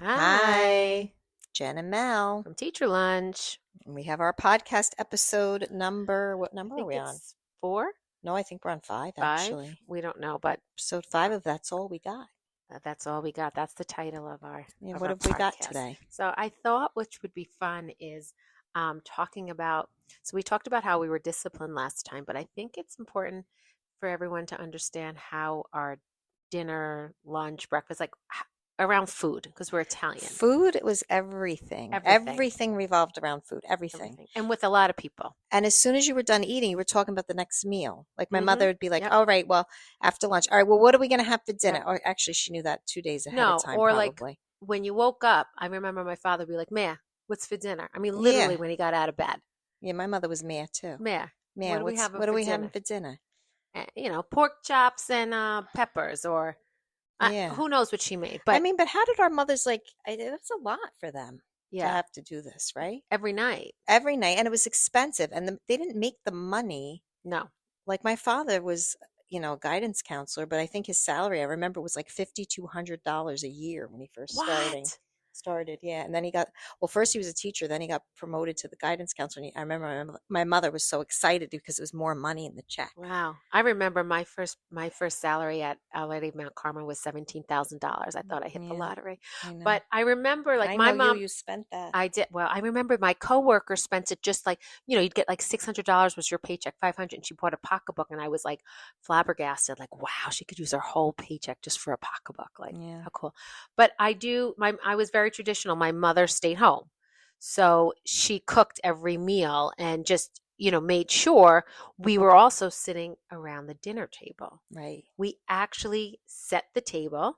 Hi, Jen and Mel. from Teacher Lunch. And we have our podcast episode number. What I number are think we on? it's 4, No, I think we're on 5, 5. actually. We don't know, but Episode 5 of That's All We Got. that's all we got. That's the title of our Yeah, of what our have we got podcast. today? So I thought which would be fun is talking about. So we talked about how we were disciplined last time, but I think it's important for everyone to understand how our dinner, lunch, breakfast, around food, because we're Italian. Food was everything. Everything revolved around food. Everything. And with a lot of people. And as soon as you were done eating, you were talking about the next meal. Like my mother would be like, Yep. all right, well, after lunch. All right, well, what are we going to have for dinner? Yep. Or actually, she knew that 2 days ahead No, of time, or probably. when you woke up, I remember my father would be like, Meh, what's for dinner? I mean, literally when he got out of bed. Yeah, my mother was Mia, too. Meh, Mia, what are we having for dinner? Pork chops and peppers, or Yeah. who knows what she made. But I mean, but how did our mothers that's a lot for them to yeah, have to do this, right? every night. Every night. And it was expensive. And they didn't make the money. No. Like my father was, a guidance counselor, but I think his salary, I remember, was like $5,200 a year when he first started. Yeah. And then first he was a teacher, then he got promoted to the guidance counselor. And I remember my mother was so excited because it was more money in the check. Wow. I remember my first salary at Our Lady of Mount Carmel was $17,000. I thought I hit the lottery. But I remember my mom, you spent that. I did. Well, I remember my coworker spent it just you'd get like $600 was your paycheck, 500, and she bought a pocketbook, and I was like flabbergasted, like, wow, she could use her whole paycheck just for a pocketbook. Like, how cool. But I was very traditional. My mother stayed home. So she cooked every meal and just, made sure we were also sitting around the dinner table. Right. We actually set the table,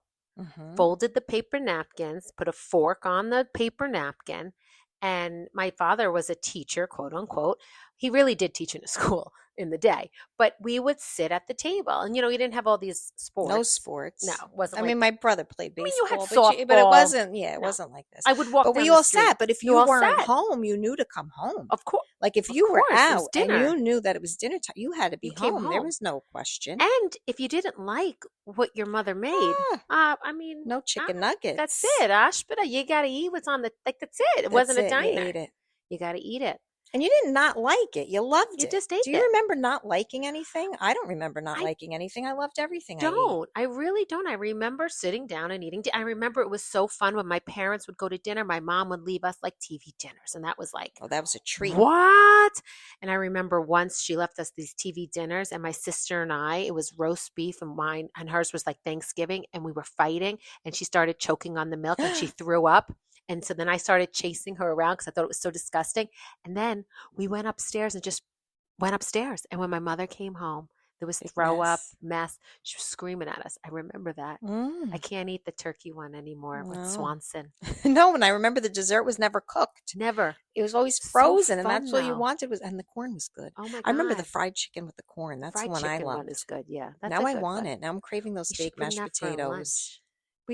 folded the paper napkins, put a fork on the paper napkin. And my father was a teacher, quote unquote. He really did teach in a school in the day, but we would sit at the table, and he didn't have all these sports. No sports. No, wasn't. I mean, my brother played baseball. You had softball, but it wasn't. Yeah, it wasn't like this. I would walk. But down we the all street. sat. But if you weren't home, you knew to come home. Of course. Like if you were out and dinner. you knew that it was dinner time, you had to be home. There was no question. And if you didn't like what your mother made, no chicken nuggets. That's it, Ashbita. You got to eat what's on that's it. It wasn't a diner. You ate it. You got to eat it. And you did not like it. You loved it. You just ate it. Do you remember not liking anything? I don't remember not liking anything. I loved everything. I really don't. I remember sitting down and eating. I remember it was so fun when my parents would go to dinner. My mom would leave us like TV dinners. And that was like, oh, that was a treat. What? And I remember once she left us these TV dinners, and my sister and I, it was roast beef, and mine and hers was like Thanksgiving. And we were fighting, and she started choking on the milk and she threw up. And so then I started chasing her around because I thought it was so disgusting. And then we went upstairs and just went upstairs. And when my mother came home, there was up, mess. She was screaming at us. I remember that. I can't eat the turkey one anymore with Swanson. No, and I remember the dessert was never cooked. Never. It was always frozen, and that's what you wanted and the corn was good. Oh my God. I remember the fried chicken with the corn. That's the one I loved. One is good, yeah. Now I want it. Now I'm craving those baked mashed potatoes.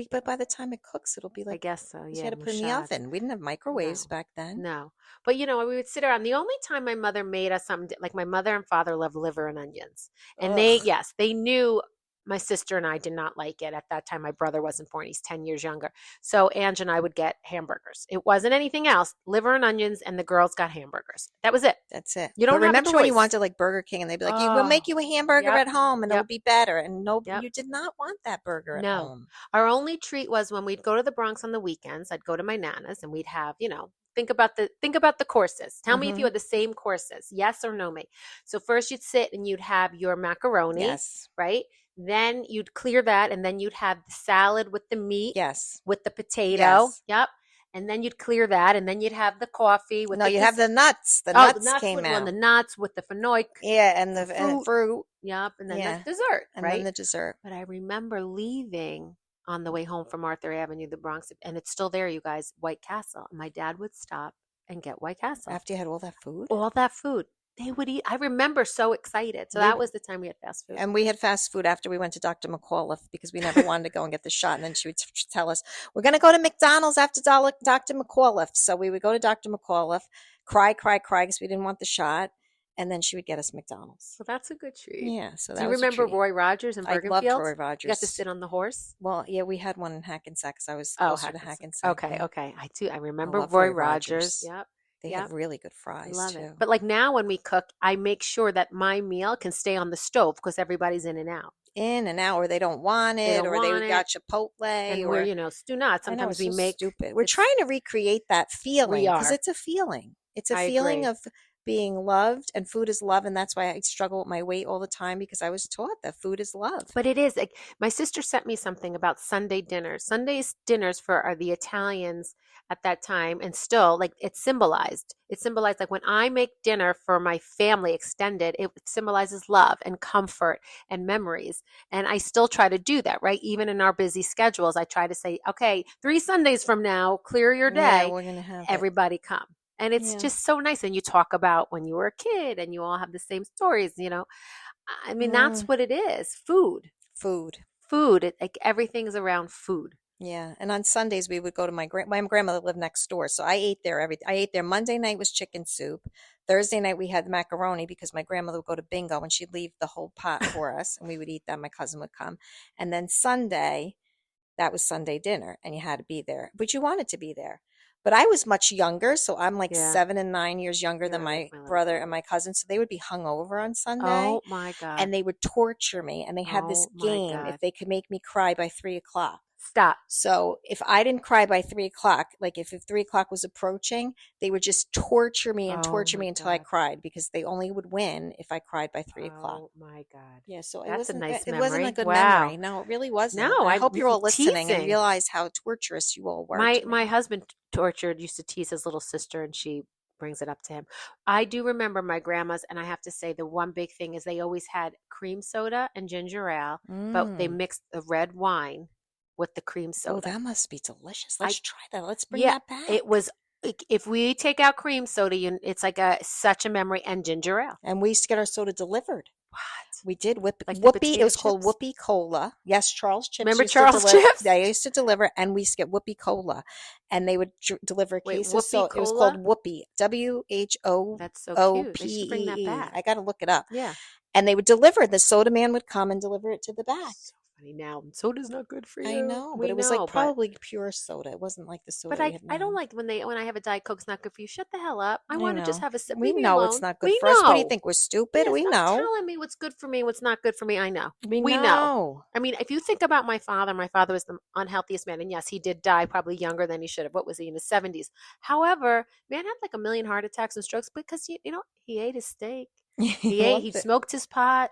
But by the time it cooks, it'll be like, I guess so, yeah. You had to put it in the oven. We didn't have microwaves back then. No. But, we would sit around. The only time my mother made us something, like my mother and father loved liver and onions. And they knew my sister and I did not like it. At that time, my brother wasn't born. He's 10 years younger. So Ange and I would get hamburgers. It wasn't anything else. Liver and onions, and the girls got hamburgers. That was it. That's it. You don't remember when you wanted like Burger King, and they'd be like, we'll make you a hamburger at home, and it'll be better. And you did not want that burger at home. Our only treat was when we'd go to the Bronx on the weekends. I'd go to my Nana's, and we'd have, think about the courses. Tell me if you had the same courses. Yes or no, mate. So first you'd sit and you'd have your macaroni. Yes. Right? Then you'd clear that, and then you'd have the salad with the meat. Yes. With the potato. Yes. Yep. And then you'd clear that, and then you'd have the coffee with you have the nuts. The nuts came out. The nuts with the fenouil. Yeah, and the fruit. Yep. And then the dessert. And right? then the dessert. But I remember leaving on the way home from Arthur Avenue, the Bronx, and it's still there, you guys, White Castle. And my dad would stop and get White Castle. After you had all that food? All that food. They would eat. I remember so excited. So that was the time we had fast food. And we had fast food after we went to Dr. McAuliffe because we never wanted to go and get the shot. And then she would tell us, we're going to go to McDonald's after Dr. McAuliffe. So we would go to Dr. McAuliffe, cry because we didn't want the shot. and then she would get us McDonald's. Well, that's a good treat. Yeah, so Do that you was a remember treat. Roy Rogers in I loved Bergenfield? Roy You got to Rogers. sit on the horse. Well, yeah, we had one in Hackensack because I was Oh, closer to Hackensack. Hackensack. Okay, Yeah, okay. I do. I I remember love Roy Roy Rogers. Rogers. Yep, They had yep. really good fries Love it. too. But like now when we cook, I make sure that my meal can stay on the stove because everybody's in and out. In and out, or they don't want They it, don't or they want it. got Chipotle, And we're, or stew not. I know Sometimes it's we so make stupid. We're it's trying to recreate that we feeling because are. it's a feeling. It's a I feeling agree. of being loved, and food is love, and that's why I struggle with my weight all the time because I was taught that food is love. But it is like my sister sent me something about Sunday dinners. Sunday's dinners for the Italians at that time, and still like it symbolized. It symbolized like when I make dinner for my family extended, it symbolizes love and comfort and memories. And I still try to do that, right? Even in our busy schedules, I try to say, okay, 3 Sundays from now, clear your Yeah, day, we're gonna have it. everybody come. And it's Yeah. just so nice. And you talk about when you were a kid and you all have the same stories. I mean, that's Mm, what it is. Food. food. Food. Like everything's around food. Yeah, and on Sundays we would go to my grandmother lived next door, so I ate there. Monday night was chicken soup. Thursday night we had macaroni because my grandmother would go to bingo and she'd leave the whole pot for us, and we would eat that. My cousin would come, and then Sunday, that was Sunday dinner, and you had to be there, but you wanted to be there. But I was much younger, so I'm like Yeah. 7 and 9 years younger You're than like my my little brother girl. and my cousin, so they would be hungover on Sunday, Oh my God. and they would torture me, and they had this Oh my game God. if they could make me cry by 3 o'clock. Stop. So if I didn't cry by 3 o'clock, like if 3 o'clock was approaching, they would just torture me and Oh torture my me until I God. cried because they only would win if I cried by 3 o'clock. Oh my God. Yeah, so That's a nice it wasn't a memory. good Wow. memory. No, it really wasn't. No, And I I'm hope you're all listening and teasing. realize how torturous you all were My to my me. husband used to tease his little sister, and she brings it up to him. I do remember my grandma's, and I have to say the one big thing is they always had cream soda and ginger ale, but they Mm. mixed the red wine with the cream Oh, soda. that must be delicious. I Let's try that. Let's bring Yeah, that back. it was. If we take out cream soda, it's like such a memory, and ginger ale. And we used to get our soda delivered. What? We did Like the Whoopee. It potato was called chips? Whoopee Cola. Yes, Charles Chips Remember used to Charles deliver. Chips? They used to deliver, and we used to get Whoopee Cola, and they would deliver a Wait, case of Whoopee soda. It was called Cola? Whoopee, WHOOPEE. That's so cute. They should bring that back. I got to look it up. Yeah. And they would deliver. The soda man would come and deliver it to the back. So funny. Now soda's not good for you. I know, We but it was know, like but probably pure soda. It wasn't like the soda but we have I don't now. like when I have a Diet Coke. It's not good for you. Shut the hell up. I I want to just know. have a sip. We Leave me know alone. it's not good We for us. What do you know. think? We're stupid? Yeah, We stop know. telling me what's good for me, what's not good for me. I know. We We know. know. I mean, if you think about my father was the unhealthiest man. And yes, he did die probably younger than he should have. What was he, in his 70s? However, man had like a million heart attacks and strokes because, he ate his steak. He Loved it. smoked his pot.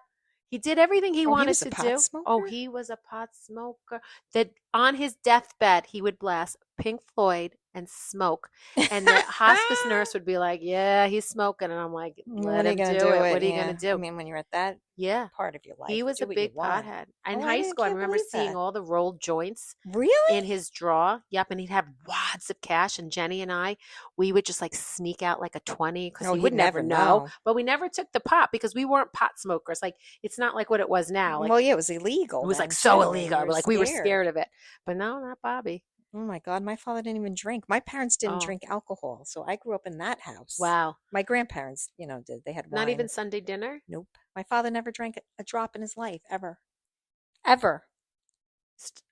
He did everything he Oh, he wanted was a to pot do. Oh, smoker? he was a pot smoker. That on his deathbed, he would blast Pink Floyd and smoke. And the hospice nurse would be like, "Yeah, he's smoking." And I'm like, What "Let are you him gonna do do it. it? What are you Yeah. going to I do?" mean, when you're at that Yeah. part of your life, He was a do what you big want. pothead. In Oh, high school, I can't remember believe seeing that. all the rolled joints Really? in his drawer. Yep, and he'd have wads of cash. And Jenny and we would just like sneak out like a 20 because Oh, he he'd would never never know. know. But we never took the pot because we weren't pot smokers. Like it's not like what it was now. Like Well, yeah, it was it illegal was like then so too, and illegal. Like we were scared of it. But no, not Bobby. Oh my God, my father didn't even drink. My parents didn't Oh, drink alcohol, so I grew up in that house. wow. My grandparents, did. They had Not even wine. Sunday dinner? Nope. My father never drank a drop in his life, ever. Ever.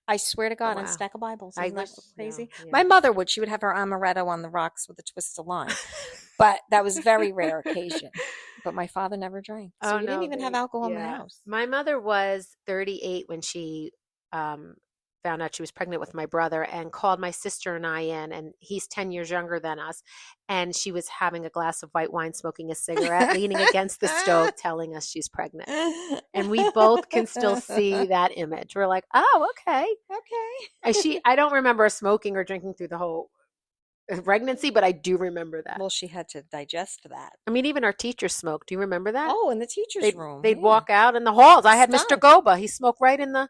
I swear to God, on a Wow. stack of Bibles. I Isn't that wish, crazy? no, My yeah. mother would. She would have her amaretto on the rocks with a twist of lime. But that was very rare occasion. But my father never drank. So Oh we didn't no, even have alcohol in the yeah. house. My mother was 38 when she found out she was pregnant with my brother and called my sister and I in, and he's 10 years younger than us. And she was having a glass of white wine, smoking a cigarette, leaning against the stove, telling us she's pregnant. And we both can still see that image. We're like, oh, okay. Okay. And I don't remember her smoking or drinking through the whole pregnancy, but I do remember that. Well, she had to digest that. I mean, even our teachers smoked. Do you remember that? Oh, in the teacher's room. They'd Yeah. walk out in the halls. I had Mr. Stunk. Goba. He smoked right in the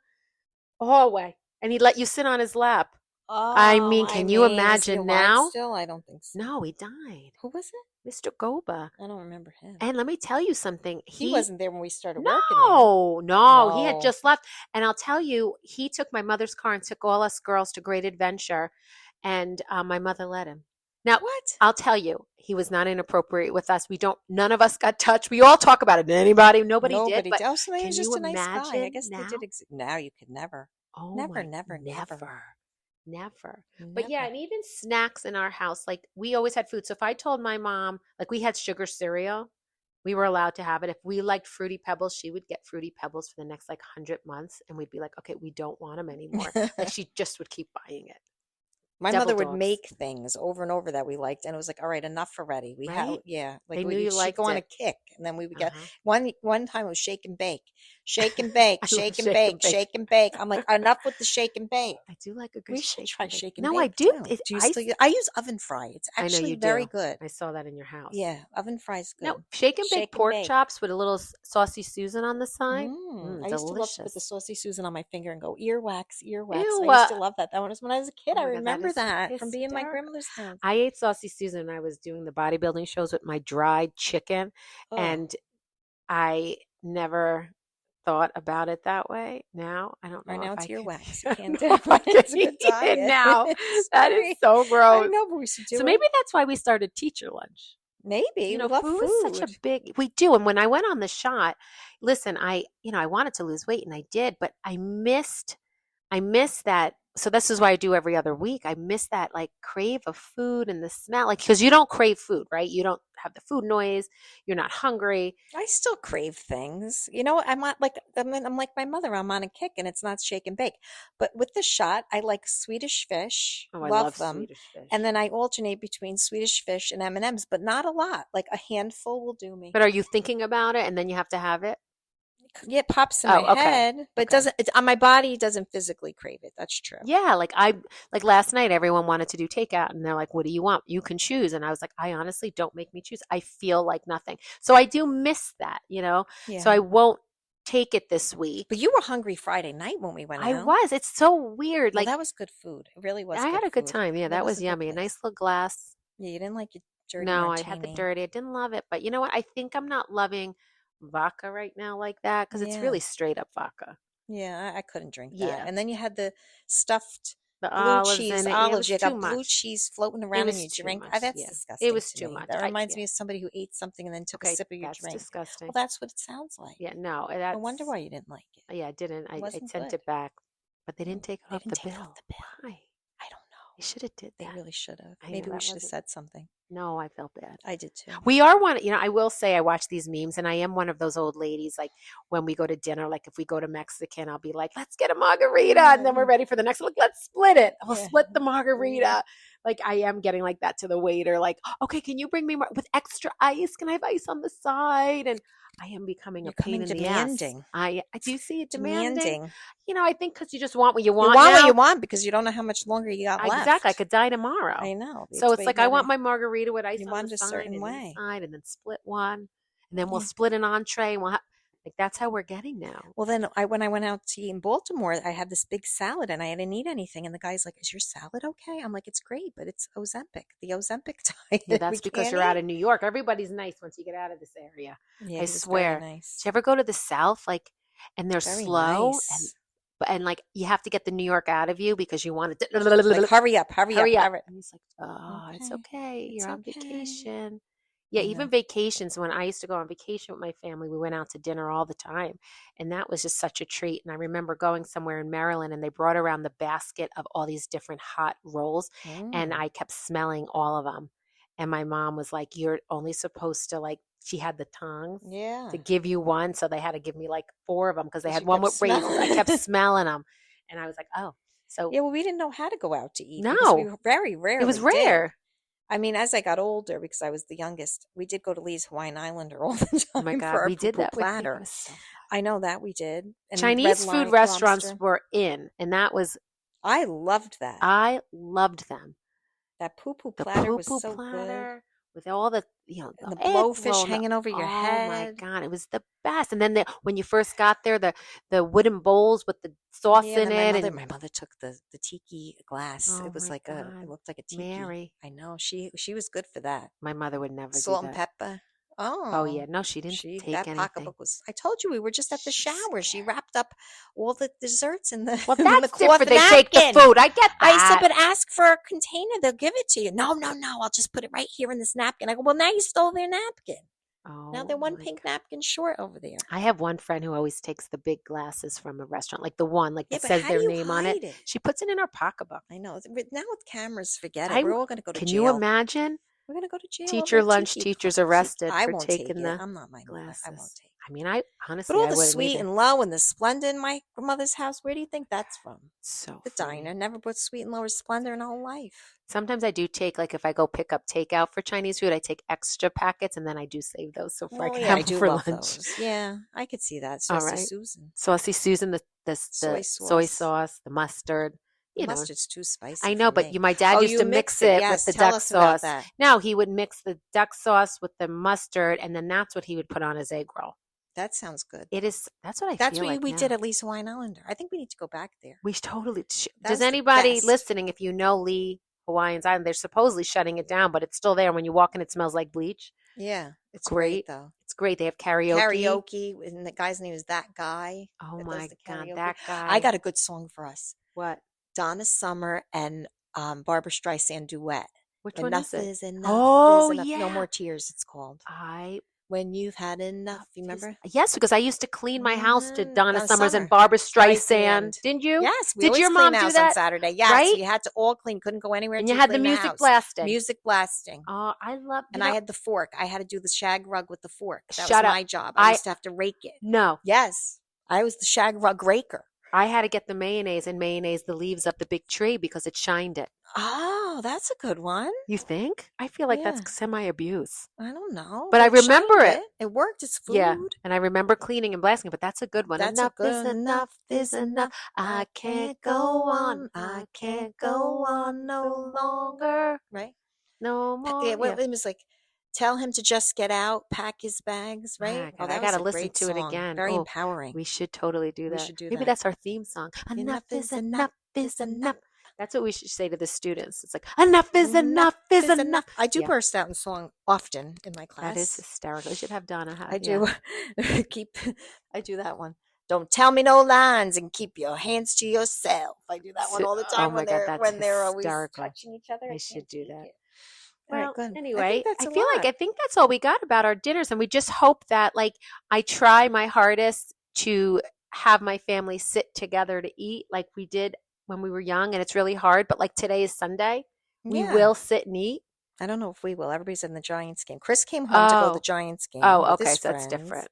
hallway, and he'd let you sit on his lap. I mean, can you is he imagine alive now? still? I don't think so. No, he died. Who was it? Mr. Goba. I don't remember him. And let me tell you something. He wasn't there when we started working there. No, he had No. just left. And I'll tell you, he took my mother's car and took all us girls to Great Adventure, and my mother let him. Now, What? I'll tell you, he was not inappropriate with us. None of us got touched. We all talk about it. Anybody, nobody did. Nobody But else. So he can was you just a nice guy. I imagine guess they did. now? Now you could never, Oh never, my, never, never, never, never. But yeah, never. and even snacks in our house, like we always had food. So if I told my mom, like we had sugar cereal, we were allowed to have it. If we liked Fruity Pebbles, she would get Fruity Pebbles for the next like 100 months. And we'd be like, okay, we don't want them anymore. Like she just would keep buying it. My Devil mother would dogs, make things over and over that we liked, and it was like, all right, enough already. We had, right? yeah, like They knew you she'd go liked on a it. kick, and then we would get Uh-huh. one time it was shake and bake, shake and bake, I love shake and shake and bake, bake. shake and bake. I'm like, enough with the shake and bake. I do like a good We should shake try and bake. shake and No, I bake do. too. Do you I still use? I use oven fry. It's I know actually you very do. good. I saw that in your house. Yeah, oven fry is No, good. shake and bake Shake and pork bake. chops with a little saucy Susan on the side. I used to love to put the Delicious. saucy Susan on my finger and go earwax, earwax. I Ew. used to love that. That one was when I was a Oh kid. I my God, that remember is that from being in my hysterical. grandmother's house. I ate saucy Susan when I was doing the bodybuilding shows with my dried chicken, Oh, and I never thought about it that way. Now I don't right know now if it's I can. earwax. You I can't don't do know it, if I but can it's a eat good it diet. now. That is Sorry. so I gross. know, but we should So do it. maybe that's why we started teacher lunch. Maybe. You We know, love food is such a food. big, we do. And when I went on the shot, listen, I wanted to lose weight and I did, but I miss that. So this is why I do every other week. I miss that like crave of food and the smell, like, because you don't crave food, right? You don't have the food noise. You're not hungry. I still crave things. You know, I'm not like I'm like my mother. I'm on a kick, and it's not shake and bake. But with the shot, I like Swedish fish. Oh, I love Love them. Swedish And fish. then I alternate between Swedish fish and M&Ms, but not a lot. Like a handful will do me. But are you thinking about it and then you have to have it? Yeah, it pops in my Oh, okay. head, but it Okay. doesn't. It's on my body. It doesn't physically crave it. That's true. Yeah, like last night everyone wanted to do takeout and they're like, "What do you want? You can choose." And I was like, "I honestly don't make me choose. I feel like nothing." So I do miss that, you know. So Yeah. I won't take it this week. But you were hungry Friday night when we went I out. was. It's so weird. Well, Like that was good food. It really was I good had a good food. time. Yeah, It that was was a good yummy. A place. nice little glass. Yeah, you didn't like your dirty No, I had the martini. dirty. I didn't love it, but you know what? I think I'm not loving vodka right now like that because it's Yeah. really straight up vodka. Yeah, I couldn't drink that. Yeah, And then you had the stuffed the blue olives cheese in it. Yeah, it olives. was You too got blue much. cheese floating It around in was your too drink. much. That's Yeah, it disgusting was to too me. much. That reminds Yeah. me of somebody who ate something and then took a Okay, sip of your that's drink. Well, disgusting. that's what it sounds like. Yeah, no, No wonder that's why you didn't like it. yeah, I didn't. It I wasn't sent good. it back, but they didn't take it They off didn't the take it off bill. the bill. Why? I don't They know. should have did They that. really should have. I know Maybe we that should have wasn't. said something. No, I felt bad. I did too. We are one, you know, I will say I watch these memes and I am one of those old ladies. Like when we go to dinner, like if we go to Mexican, I'll be like, let's get a margarita. And then we're ready for the next one. Like, let's split it. We'll Yeah. split the margarita. Like I am getting like that to the waiter. Like, okay, can you bring me with extra ice? Can I have ice on the side? And I am becoming a You're pain coming in the ass. demanding. I do see it demanding. Demanding. You know, I think because you just want what you You want want what now. you want because you don't know how much longer you got Exactly. I left. could die tomorrow. I know. So it's why like you I want gotta, my margarita with ice you on want the it a side certain and way. inside, and then split one, and then we'll Yeah. split an entree. And like that's how we're getting now. Well, then when I went out to eat in Baltimore, I had this big salad and I didn't eat anything. And the guy's like, "Is your salad okay?" I'm like, "It's great, but it's Ozempic, the Ozempic Yeah, diet. that's We because can't you're out eat." of New York. Everybody's nice once you get out of this area. Yeah, I he was very swear. nice. Did you ever go to the South, like, and they're Very slow nice. and like you have to get the New York out of you because you want it Like, to hurry up, hurry up, hurry up. hurry up. And he's like, "Oh, it's Okay, okay. it's You're on okay. vacation." Yeah, I even know. vacations. When I used to go on vacation with my family, we went out to dinner all the time. And that was just such a treat. And I remember going somewhere in Maryland and they brought around the basket of all these different hot rolls. And Mm, I kept smelling all of them. And my mom was like, "You're only supposed to like," she had the tongs yeah, to give you one. So they had to give me like four of them because they because had you one kept with raisins. I kept smelling. smelling them. And I was like, oh, so Yeah, well, we didn't know how to go out to eat because we no, very it was rarely did. rare. I mean, as I got older, because I was the youngest, we did go to Lee's Hawaiian Islander all the Oh my time God, for our we did poo-poo that with you. It platter. was so fun. I know that we did. And Red Chinese food restaurants Lobster. were in, and that was, I loved that. I loved them. That poo-poo The platter poo was poo so good. platter with all the, And the egg blowfish roll. hanging over your Oh my head. God, it was the best. And then when you first got there, the wooden bowls with the sauce Yeah, in then it, and my mother took the tiki glass. oh It was my like it God, looked like a tiki. Mary, I know she was good for that. my mother would never do Salt and that. pepper. Oh, Oh, yeah. No, she didn't take that anything. pocketbook was, I told you we were just at the She's shower. She scary. wrapped up all the desserts in the Well, in the that's cloth different. They take the napkin. food. I get I said, that. but ask for a container. They'll give it to you. No, no, no. I'll just put it right here in this napkin. I go, well, now you stole their napkin. Now Oh they're one my pink God. napkin short over there. I have one friend who always takes the big glasses from a restaurant, like the one, like Yeah, that but says how do their you name on it. hide it? She puts it in her pocketbook. I know. Now with cameras, forget it. I We're w- all going to go to can you jail. imagine We're going to go to jail over teacher a lunch tiki teachers tiki. arrested I for won't take taking it. the I'm not my mother. I won't glasses? take I it. mean, I But honestly all I the wouldn't sweet either. and low and the Splendor in my grandmother's house, where do you think that's from? So The funny. diner. Never bought sweet and low or Splendor in her whole life. Sometimes I do take, like, if I go pick up takeout for Chinese food, I take extra packets and then I do save those so I Oh can yeah, I have them do for love lunch. those. Yeah, I could see that. All Saucy right. Susan. Saucy Susan, Soy the soy sauce. sauce, the mustard. The You know, mustard's too spicy I for know, but me. my dad Oh, used you to mix mix it. it with Yes, the tell duck us about sauce. that. No, he would mix the duck sauce with the mustard, and then that's what he would put on his egg roll. That sounds good. It is. That's what I That's feel what like we did now. at Lee's Hawaiian Islander. I think we need to go back there. We totally. That Does was the anybody best. listening, if you know Lee Hawaiian's Island, they're supposedly shutting it down, but it's still there. When you walk in, it smells like bleach. Yeah, it's great Great. though. It's great. They have karaoke. Karaoke, and the guy's name is that guy Oh that does my the God, karaoke. that I guy. got a good song for us. What? Donna Summer and Barbara Streisand duet. Which one is Enough it? is enough is Oh enough. No yeah. more tears. It's called. I When you've had enough. You Is remember? yes, because I used to clean my house to Donna Donna Summers and Summer. Barbara Streisand. Streisand. Didn't you? Yes, we Did always your clean mom the do house on that? Saturday. Yes, Right? we had to all clean. Couldn't go anywhere And you until you had the cleaned the music house. blasting. Music blasting. Oh, I love And I had the fork. I had to do the shag rug with the fork. That was shut up. my job. I used to have to rake it. No. Yes, I was the shag rug raker. I had to get the mayonnaise and mayonnaise the leaves of the big tree because it shined it. Oh, that's a good one. You think? I feel like Yeah. that's semi-abuse. I don't know, But I it remember shined it. It worked. It's food. Yeah. And I remember cleaning and blasting, but that's a good one. That's a Enough is good enough is enough. I can't go on. I can't go on no longer. Right? No Yeah, more. well, Yeah. it was like, tell him to just get out, pack his bags, right? My Oh, God, I that got was to a listen great to it song. again. Very Oh, empowering. we should totally do We that. should do Maybe that. that's our theme song. Enough is enough is enough. That's what we should say to the students. It's like, enough is enough. I do Yeah. burst out in song often in my class. That is hysterical. We should have Donna have. I Yeah. do. I do that one. Don't tell me no lines and keep your hands to yourself. I do that one all the time Oh my God, that's when they're always hysterical. touching each other. I should do that. All right, Well, good. anyway, that's I a feel like lot. I think that's all we got about our dinners, and we just hope that, like, I try my hardest to have my family sit together to eat like we did when we were young, and it's really hard. But like today is Sunday, we Yeah. will sit and eat. I don't know if we will. Everybody's in the Giants game. Chris came home to go to the Oh, Giants game oh, with okay, his so that's friends. different.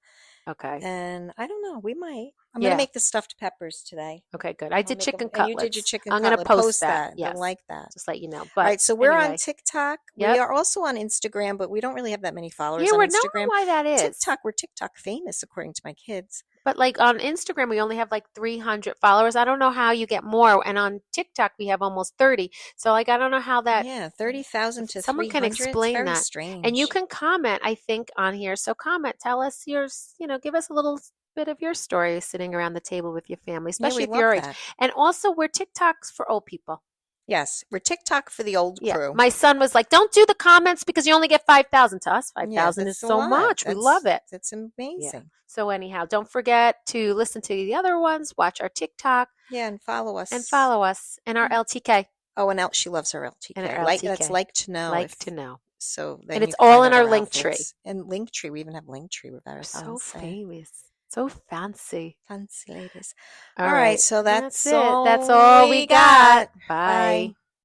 Okay, And I don't know. We might. I'm Yeah. gonna make the stuffed peppers today. okay, good. I did make 'em- chicken and you did your cutlets. chicken I'm gonna cutlet. post that. that. Yes, They'll like that. just let you know. All But right, so we're on anyway, TikTok. We Yep. are also on Instagram, but we don't really have that many followers yeah, on we're don't know Instagram. why that is. TikTok, we're TikTok famous according to my kids. But like on Instagram, we only have like 300 followers. I don't know how you get more. And on TikTok, we have almost 30. So like, I don't know how that. Yeah, 30,000 to Someone can 300. explain it's very that. strange. And you can comment, I think, on here. So comment, tell us yours, give us a little bit of your story sitting around the table with your family, especially we if you're love age. that. And also, we're TikToks for old people. Yes, we're TikTok for the old Yeah. crew. My son was like, don't do the comments because you only get 5,000. To us, 5,000 is that's a so lot. much. We love it. That's amazing. So anyhow, don't forget to listen to the other ones, watch our TikTok, Yeah, and follow us. and our LTK. Oh, and she loves her LTK. And our Like LTK. that's like to know. Like to know. So then And you it's can all find in out our link tree. outfits. And link tree, we even have link tree. We're very So fancy. famous. So fancy. Fancy ladies. All right, so that's it. all That's all we got. Bye. Bye.